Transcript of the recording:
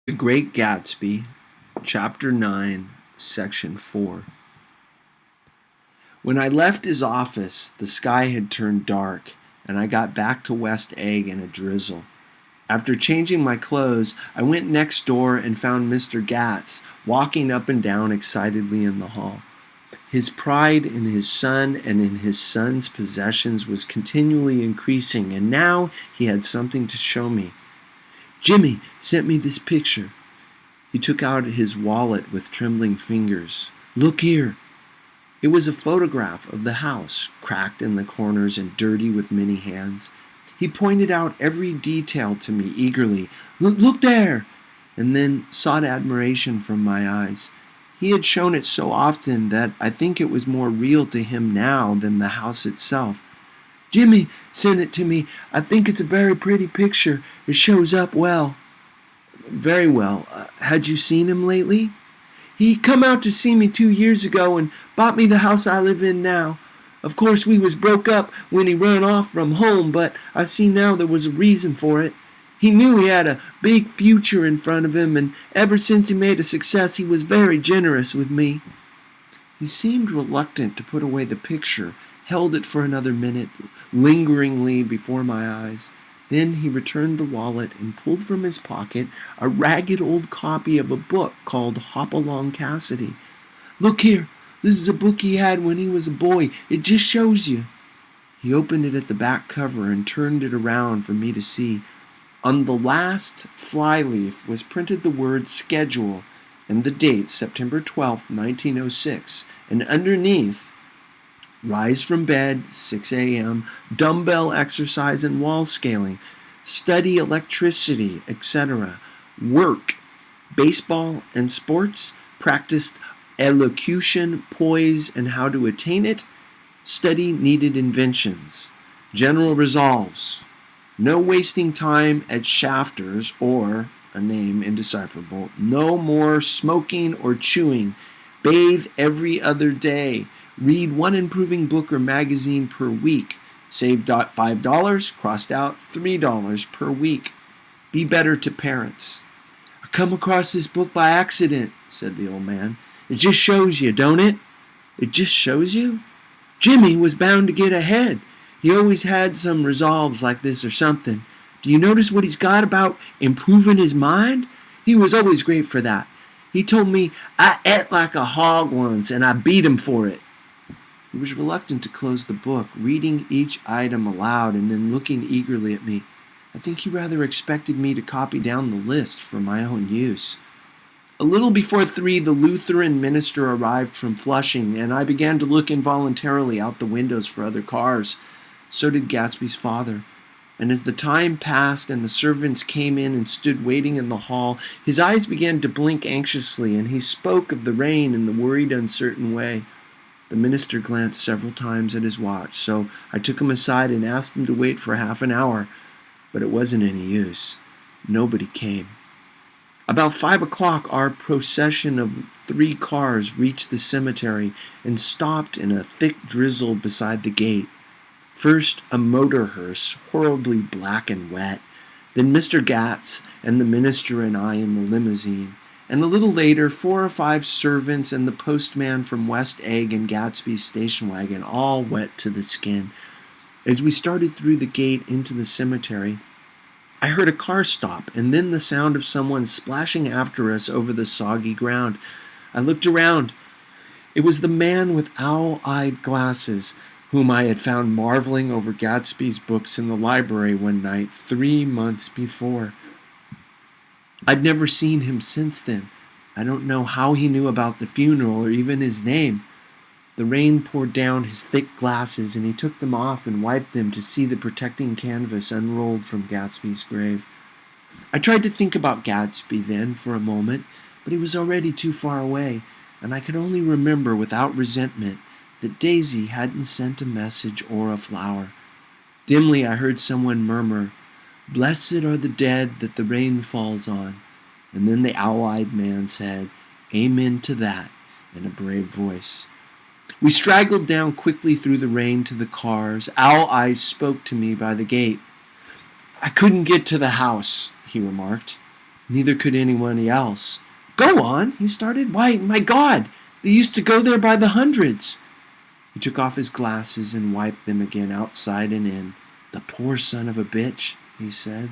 The Great Gatsby, Chapter 9, Section 4. When I left his office, the sky had turned dark, and I got back to West Egg in a drizzle. After changing my clothes, I went next door and found Mr. Gatz walking up and down excitedly in the hall. His pride in his son and in his son's possessions was continually increasing, and now he had something to show me. "Jimmy sent me this picture." He took out his wallet with trembling fingers. "Look here." It was a photograph of the house, cracked in the corners and dirty with many hands. He pointed out every detail to me eagerly. Look there!" and then sought admiration from my eyes. He had shown it so often that I think it was more real to him now than the house itself. "Jimmy sent it to me. I think it's a very pretty picture. It shows up well." "Very well. Had you seen him lately?" "He come out to see me 2 years ago and bought me the house I live in now. Of course we was broke up when he run off from home, but I see now there was a reason for it. He knew he had a big future in front of him, and ever since he made a success he was very generous with me." He seemed reluctant to put away the picture, held it for another minute, lingeringly before my eyes. Then he returned the wallet and pulled from his pocket a ragged old copy of a book called Hopalong Cassidy. "Look here, this is a book he had when he was a boy. It just shows you." He opened it at the back cover and turned it around for me to see. On the last flyleaf was printed the word schedule and the date, September 12th, 1906, and underneath, rise from bed, 6 a.m., dumbbell exercise and wall scaling, study electricity, etc., work, baseball and sports, practiced elocution, poise, and how to attain it, study needed inventions, general resolves, no wasting time at shafters or, a name indecipherable, no more smoking or chewing, bathe every other day, read one improving book or magazine per week, save $5, crossed out $3 per week, be better to parents. "I come across this book by accident," said the old man. "It just shows you, don't it?" "It just shows you?" "Jimmy was bound to get ahead. He always had some resolves like this or something. Do you notice what he's got about improving his mind? He was always great for that. He told me I ate like a hog once and I beat him for it." He was reluctant to close the book, reading each item aloud and then looking eagerly at me. I think he rather expected me to copy down the list for my own use. A little before 3, the Lutheran minister arrived from Flushing, and I began to look involuntarily out the windows for other cars. So did Gatsby's father. And as the time passed and the servants came in and stood waiting in the hall, his eyes began to blink anxiously, and he spoke of the rain in the worried, uncertain way. The minister glanced several times at his watch, so I took him aside and asked him to wait for half an hour, but it wasn't any use. Nobody came. About 5 o'clock, our procession of 3 cars reached the cemetery and stopped in a thick drizzle beside the gate. First, a motor hearse, horribly black and wet, then Mr. Gatz and the minister and I in the limousine, and a little later 4 or 5 servants and the postman from West Egg and Gatsby's station wagon, all wet to the skin. As we started through the gate into the cemetery, I heard a car stop, and then the sound of someone splashing after us over the soggy ground. I looked around. It was the man with owl-eyed glasses, whom I had found marveling over Gatsby's books in the library one night 3 months before. I'd never seen him since then. I don't know how he knew about the funeral or even his name. The rain poured down his thick glasses, and he took them off and wiped them to see the protecting canvas unrolled from Gatsby's grave. I tried to think about Gatsby then for a moment, but he was already too far away, and I could only remember without resentment that Daisy hadn't sent a message or a flower. Dimly I heard someone murmur, "Blessed are the dead that the rain falls on." And then the owl-eyed man said, "Amen to that," in a brave voice. We straggled down quickly through the rain to the cars. Owl Eyes spoke to me by the gate. "I couldn't get to the house," he remarked. Neither could anybody else. "Go on," he started. "Why, my God, they used to go there by the hundreds." He took off his glasses and wiped them again, outside and in. "The poor son of a bitch," he said.